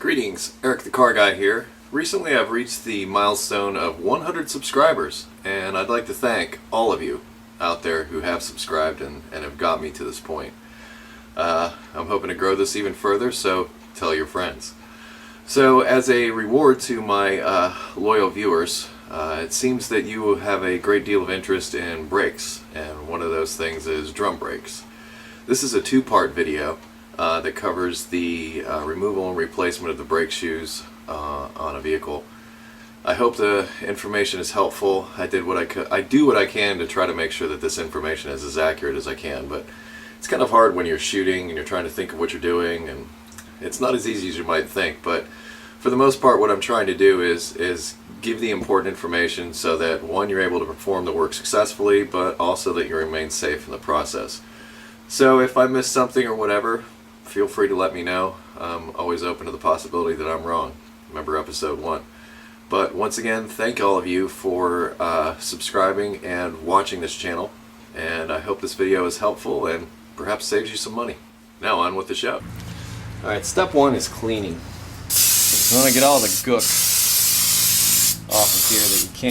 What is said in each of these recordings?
Greetings, Eric the Car Guy here. Recently I've reached the milestone of 100 subscribers, and I'd like to thank all of you out there who have subscribed and have got me to this point. I'm hoping to grow this even further, so tell your friends. So as a reward to my loyal viewers, it seems that you have a great deal of interest in brakes, and one of those things is drum brakes. This is a two-part video that covers the removal and replacement of the brake shoes on a vehicle. I hope the information is helpful. I do what I can to try to make sure that this information is as accurate as I can, but it's kind of hard when you're shooting and you're trying to think of what you're doing, and it's not as easy as you might think. But for the most part, what I'm trying to do is give the important information so that, one, you're able to perform the work successfully, but also that you remain safe in the process. So if I missed something or whatever, feel free to let me know. I'm always open to the possibility that I'm wrong. Remember episode 1. But once again, thank all of you for subscribing and watching this channel, and I hope this video is helpful and perhaps saves you some money. Now on with the show. Alright, step 1 is cleaning. You want to get all the gook off of here that you can.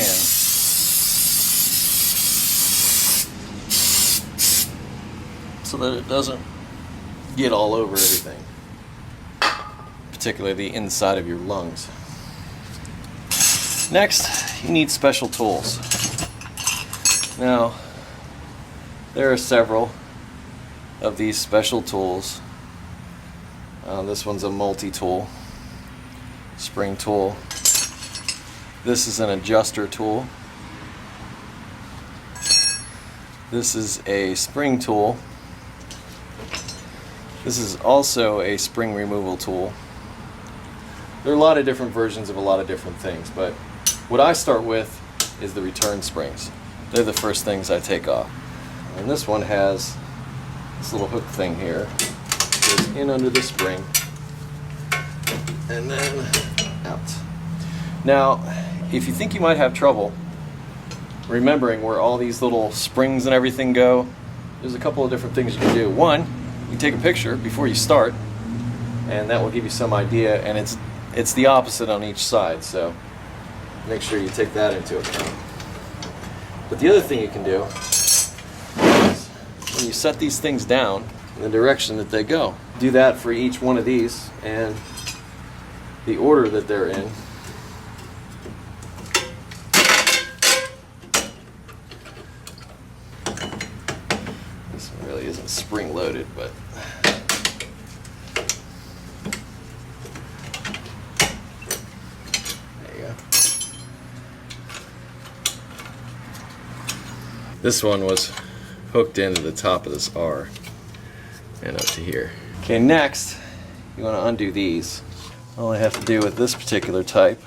So that it doesn't get all over everything, particularly the inside of your lungs. Next, you need special tools. Now, there are several of these special tools. This one's a multi-tool, spring tool. This is an adjuster tool. This is a spring tool. This is also a spring removal tool. There are a lot of different versions of a lot of different things, but what I start with is the return springs. They're the first things I take off. And this one has this little hook thing here. It goes in under the spring and then out. Now, if you think you might have trouble remembering where all these little springs and everything go, there's a couple of different things you can do. One, you take a picture before you start, and that will give you some idea, and it's the opposite on each side, so make sure you take that into account. But the other thing you can do is when you set these things down in the direction that they go, do that for each one of these and the order that they're in. This one really isn't spring loaded, but there you go. This one was hooked into the top of this R and up to here. Okay, next you want to undo these. All I have to do with this particular type,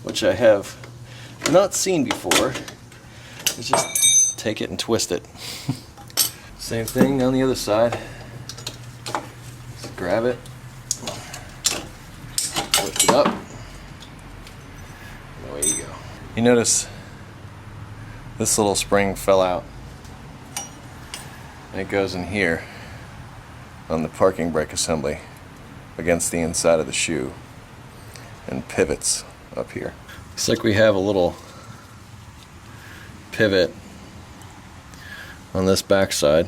which I have not seen before, is just take it and twist it. Same thing on the other side. Just grab it, lift it up, and away you go. You notice this little spring fell out, and it goes in here on the parking brake assembly against the inside of the shoe and pivots up here. Looks like we have a little pivot on this back side.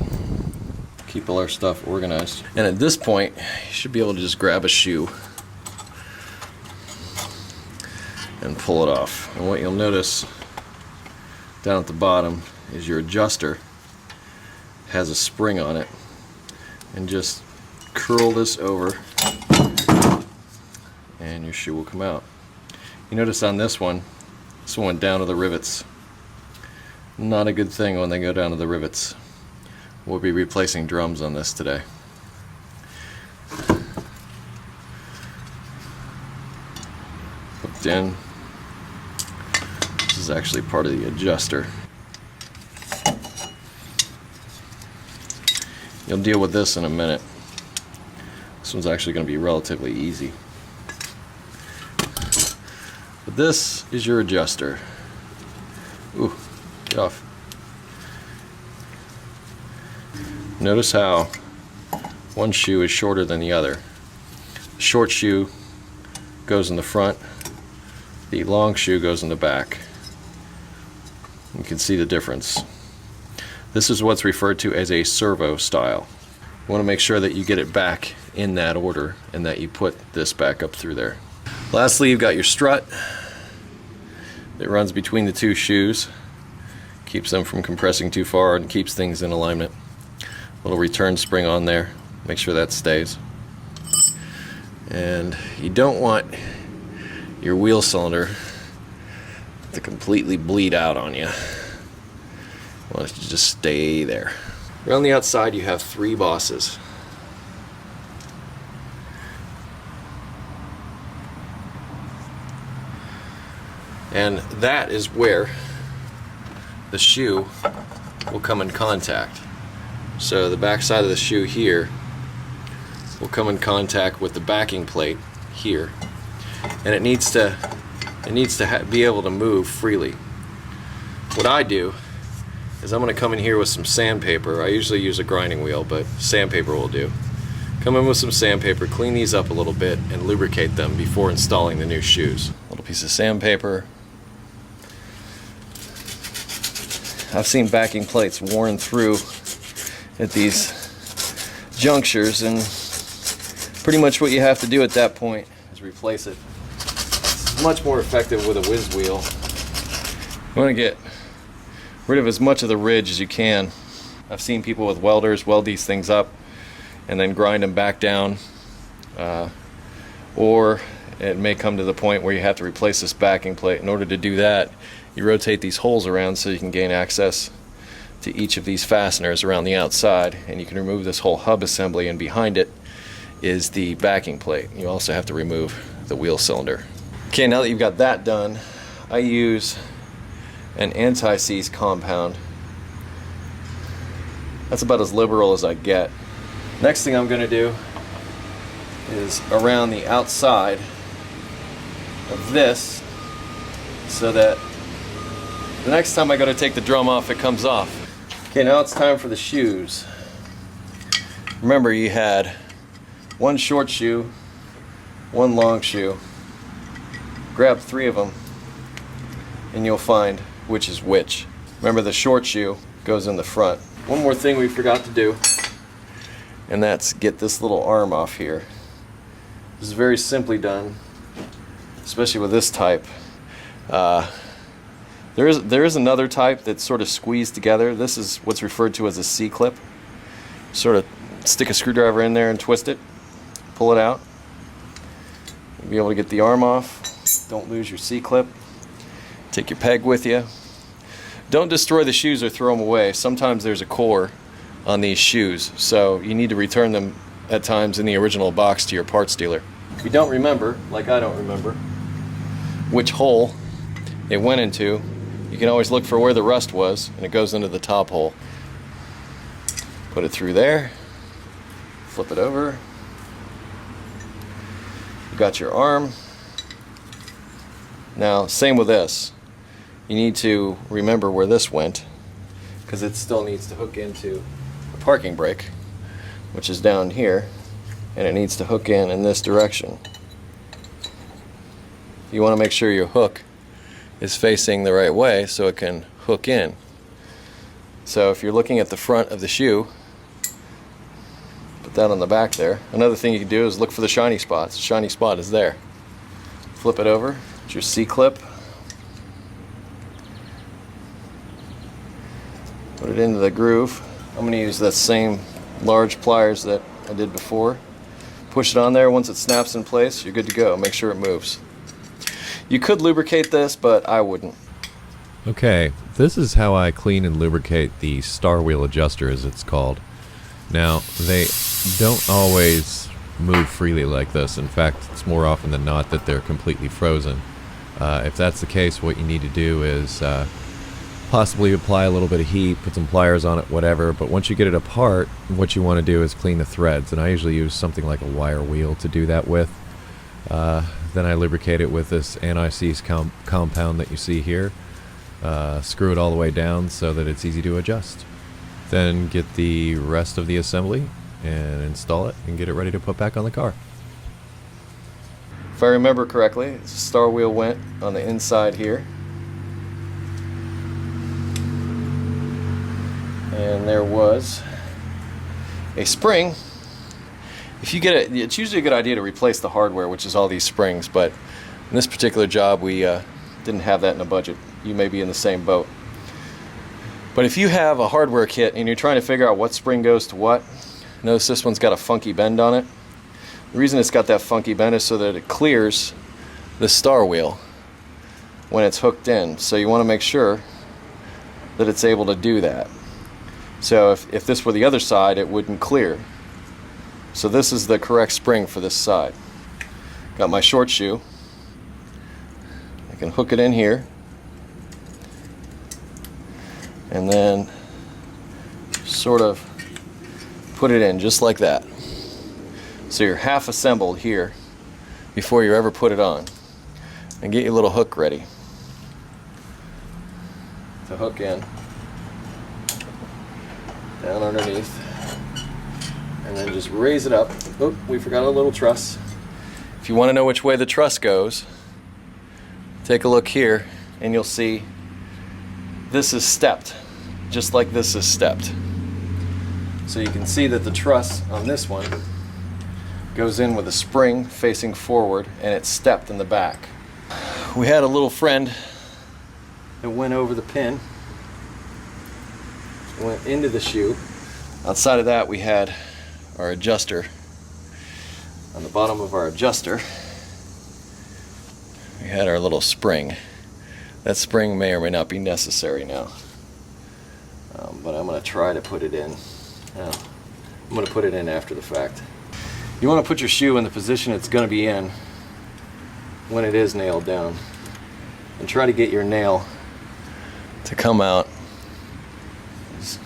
Keep all our stuff organized. And at this point, you should be able to just grab a shoe and pull it off. And what you'll notice down at the bottom is your adjuster has a spring on it, and just curl this over and your shoe will come out. You notice on this one went down to the rivets. Not a good thing when they go down to the rivets. We'll be replacing drums on this today. Hooked in. This is actually part of the adjuster. You'll deal with this in a minute. This one's actually going to be relatively easy. But this is your adjuster. Ooh, get off. Notice how one shoe is shorter than the other. Short shoe goes in the front, the long shoe goes in the back. You can see the difference. This is what's referred to as a servo style. You want to make sure that you get it back in that order and that you put this back up through there. Lastly, you've got your strut that runs between the two shoes, keeps them from compressing too far and keeps things in alignment. Little return spring on there, make sure that stays. And you don't want your wheel cylinder to completely bleed out on you. You want it to just stay there. Around the outside you have 3 bosses. And that is where the shoe will come in contact. So the back side of the shoe here will come in contact with the backing plate here, and it needs to be able to move freely. What I do is I'm going to come in here with some sandpaper. I usually use a grinding wheel, but sandpaper will do. Come in with some sandpaper, clean these up a little bit, and lubricate them before installing the new shoes. A little piece of sandpaper. I've seen backing plates worn through at these junctures, and pretty much what you have to do at that point is replace it. It's much more effective with a whiz wheel. You want to get rid of as much of the ridge as you can. I've seen people with welders weld these things up and then grind them back down, or it may come to the point where you have to replace this backing plate. In order to do that, you rotate these holes around so you can gain access to each of these fasteners around the outside, and you can remove this whole hub assembly, and behind it is the backing plate. You also have to remove the wheel cylinder. Okay, now that you've got that done, I use an anti-seize compound. That's about as liberal as I get. Next thing I'm going to do is around the outside of this, so that the next time I go to take the drum off, it comes off. Okay, now it's time for the shoes. Remember, you had 1 short shoe, 1 long shoe. Grab 3 of them and you'll find which is which. Remember, the short shoe goes in the front. One more thing we forgot to do, and that's get this little arm off here. This is very simply done, especially with this type. There is another type that's sort of squeezed together. This is what's referred to as a C-clip. Sort of stick a screwdriver in there and twist it, pull it out. You'll be able to get the arm off. Don't lose your C-clip. Take your peg with you. Don't destroy the shoes or throw them away. Sometimes there's a core on these shoes, so you need to return them at times in the original box to your parts dealer. If you don't remember, like I don't remember, which hole it went into, you can always look for where the rust was, and it goes into the top hole. Put it through there, flip it over. You got your arm. Now, same with this. You need to remember where this went, because it still needs to hook into the parking brake, which is down here, and it needs to hook in this direction. You want to make sure your hook is facing the right way so it can hook in. So if you're looking at the front of the shoe, put that on the back there. Another thing you can do is look for the shiny spots. The shiny spot is there. Flip it over. It's your C-clip. Put it into the groove. I'm going to use that same large pliers that I did before. Push it on there. Once it snaps in place, you're good to go. Make sure it moves. You could lubricate this, but I wouldn't. Okay, this is how I clean and lubricate the star wheel adjuster, as it's called. Now, they don't always move freely like this. In fact, it's more often than not that they're completely frozen. If that's the case, what you need to do is possibly apply a little bit of heat, put some pliers on it, whatever. But once you get it apart, what you want to do is clean the threads. And I usually use something like a wire wheel to do that with. Then I lubricate it with this anti-seize compound that you see here. Screw it all the way down so that it's easy to adjust. Then get the rest of the assembly and install it and get it ready to put back on the car. If I remember correctly, the star wheel went on the inside here. And there was a spring. If you get it, it's usually a good idea to replace the hardware, which is all these springs, but in this particular job we didn't have that in the budget. You may be in the same boat. But if you have a hardware kit and you're trying to figure out what spring goes to what, notice this one's got a funky bend on it. The reason it's got that funky bend is so that it clears the star wheel when it's hooked in. So you want to make sure that it's able to do that. So if this were the other side, it wouldn't clear. So this is the correct spring for this side. Got my short shoe. I can hook it in here. And then sort of put it in just like that. So you're half assembled here before you ever put it on. And get your little hook ready to hook in down underneath, and then just raise it up. Oh, we forgot a little truss. If you want to know which way the truss goes, take a look here and you'll see this is stepped, just like this is stepped. So you can see that the truss on this one goes in with a spring facing forward, and it's stepped in the back. We had a little friend that went over the pin, went into the shoe. Outside of that, we had our adjuster. On the bottom of our adjuster, we had our little spring. That spring may or may not be necessary now, but I'm going to try to put it in. Now, I'm going to put it in after the fact. You want to put your shoe in the position it's going to be in when it is nailed down, and try to get your nail to come out as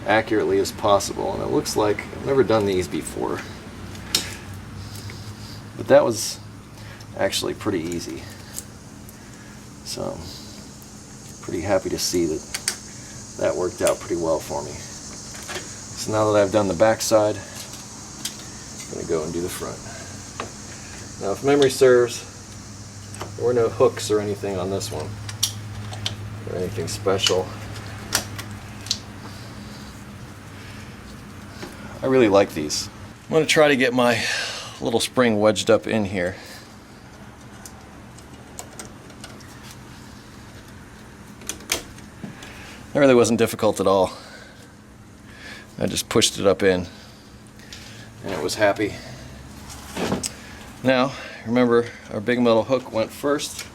accurately as possible. And it looks like I've never done these before, but that was actually pretty easy. So I'm pretty happy to see that that worked out pretty well for me. So now that I've done the back side, I'm going to go and do the front. Now, if memory serves, there were no hooks or anything on this one, or anything special. I really like these. I'm going to try to get my little spring wedged up in here. That really wasn't difficult at all. I just pushed it up in, and it was happy. Now, remember, our big metal hook went first,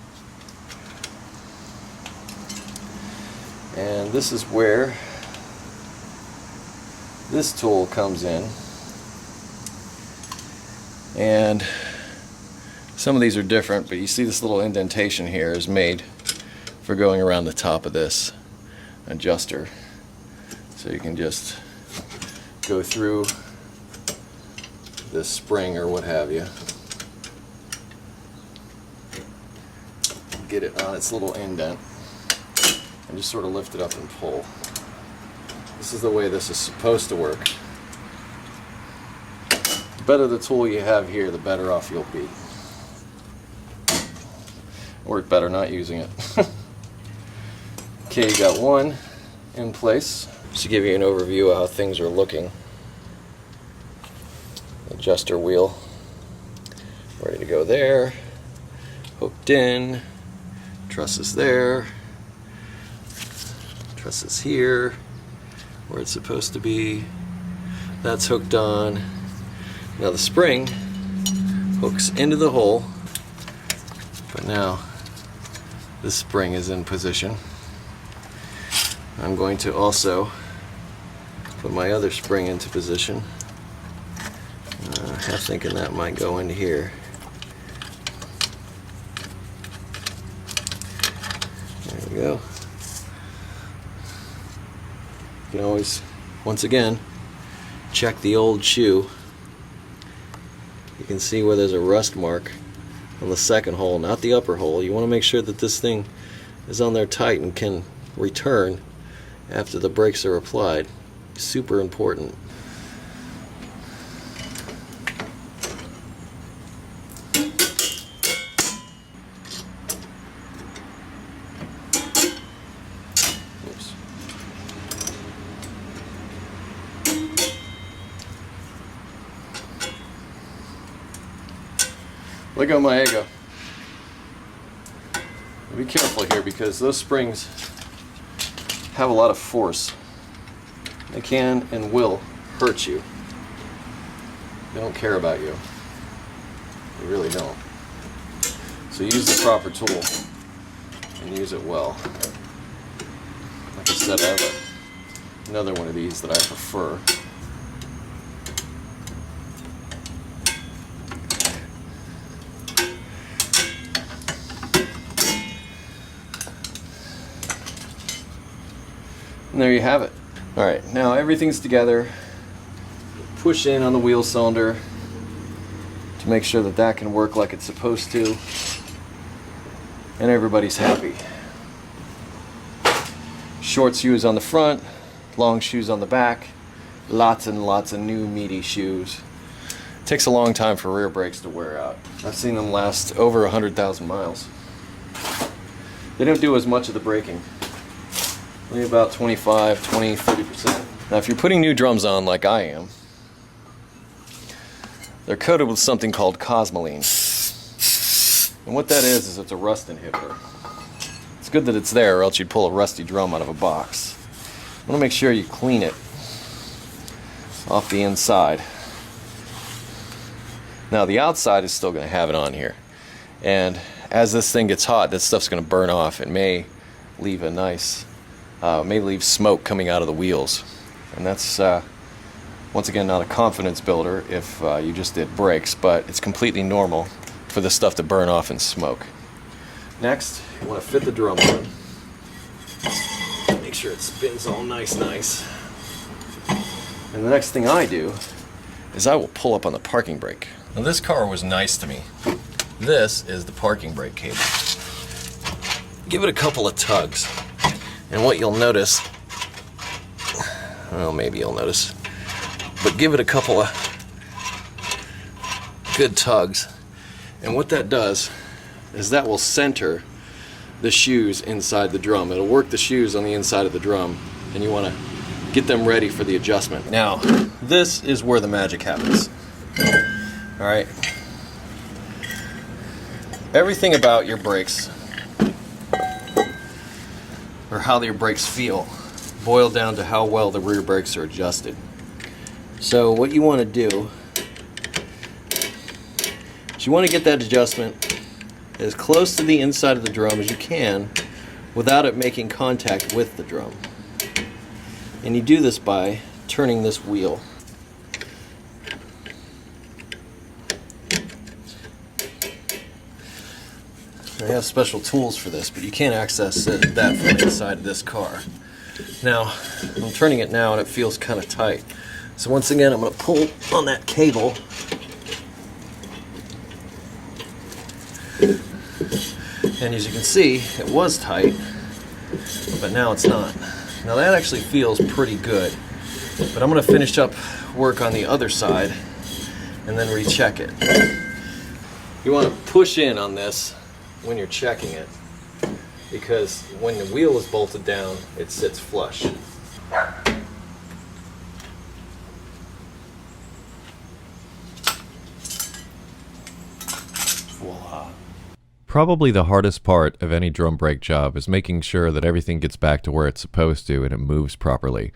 and this is where this tool comes in. And some of these are different, but you see this little indentation here is made for going around the top of this adjuster. So you can just go through this spring or what have you, get it on its little indent, and just sort of lift it up and pull. This is the way this is supposed to work. The better the tool you have here, the better off you'll be. Work better not using it. Okay, you got one in place. Just to give you an overview of how things are looking. Adjuster wheel ready to go there, hooked in, trusses there, trusses here where it's supposed to be, that's hooked on. Now the spring hooks into the hole, but now this spring is in position. I'm going to also put my other spring into position. I'm thinking that might go into here. There we go. You can always, once again, check the old shoe. You can see where there's a rust mark on the second hole, not the upper hole. You want to make sure that this thing is on there tight and can return after the brakes are applied. Super important. Lego my ego. Be careful here because those springs have a lot of force. They can and will hurt you. They don't care about you. They really don't. So use the proper tool and use it well. Like I said, I have another one of these that I prefer. And there you have it. Alright, now everything's together. Push in on the wheel cylinder to make sure that that can work like it's supposed to. And everybody's happy. Short shoes on the front, long shoes on the back, lots and lots of new meaty shoes. It takes a long time for rear brakes to wear out. I've seen them last over 100,000 miles. They don't do as much of the braking. Only about 25, 20, 30%. Now if you're putting new drums on like I am, they're coated with something called cosmoline. And what that is it's a rust inhibitor. It's good that it's there or else you'd pull a rusty drum out of a box. You want to make sure you clean it off the inside. Now the outside is still going to have it on here. And as this thing gets hot, this stuff's going to burn off. It may leave a nice may leave smoke coming out of the wheels, and that's once again not a confidence builder if you just did brakes, but it's completely normal for this stuff to burn off and smoke. Next, you want to fit the drum on. Make sure it spins all nice. And the next thing I do is I will pull up on the parking brake. Now this car was nice to me. This is the parking brake cable. Give it a couple of tugs. And what you'll notice, well, maybe you'll notice, but give it a couple of good tugs. And what that does is that will center the shoes inside the drum. It'll work the shoes on the inside of the drum, and you want to get them ready for the adjustment. Now, this is where the magic happens. All right. Everything about your brakes, or how your brakes feel, boil down to how well the rear brakes are adjusted. So what you want to do is you want to get that adjustment as close to the inside of the drum as you can without it making contact with the drum. And you do this by turning this wheel. I have special tools for this, but you can't access that from inside of this car. Now, I'm turning it now and it feels kind of tight. So once again, I'm going to pull on that cable. And as you can see, it was tight, but now it's not. Now that actually feels pretty good. But I'm going to finish up work on the other side and then recheck it. You want to push in on this when you're checking it, because when the wheel is bolted down, it sits flush. Voila. Probably the hardest part of any drum brake job is making sure that everything gets back to where it's supposed to and it moves properly.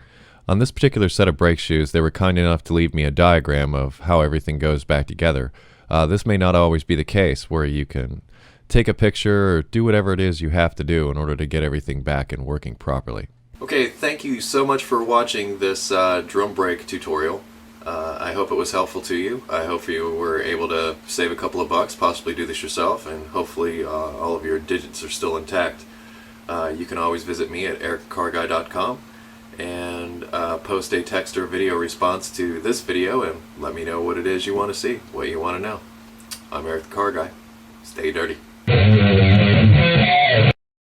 On this particular set of brake shoes, they were kind enough to leave me a diagram of how everything goes back together. This may not always be the case where you can take a picture or do whatever it is you have to do in order to get everything back and working properly. Okay, thank you so much for watching this drum brake tutorial. I hope it was helpful to you. I hope you were able to save a couple of bucks, possibly do this yourself, and hopefully all of your digits are still intact. You can always visit me at EricTheCarGuy.com and post a text or video response to this video and let me know what it is you want to see, what you want to know. I'm Eric the Car Guy. Stay dirty.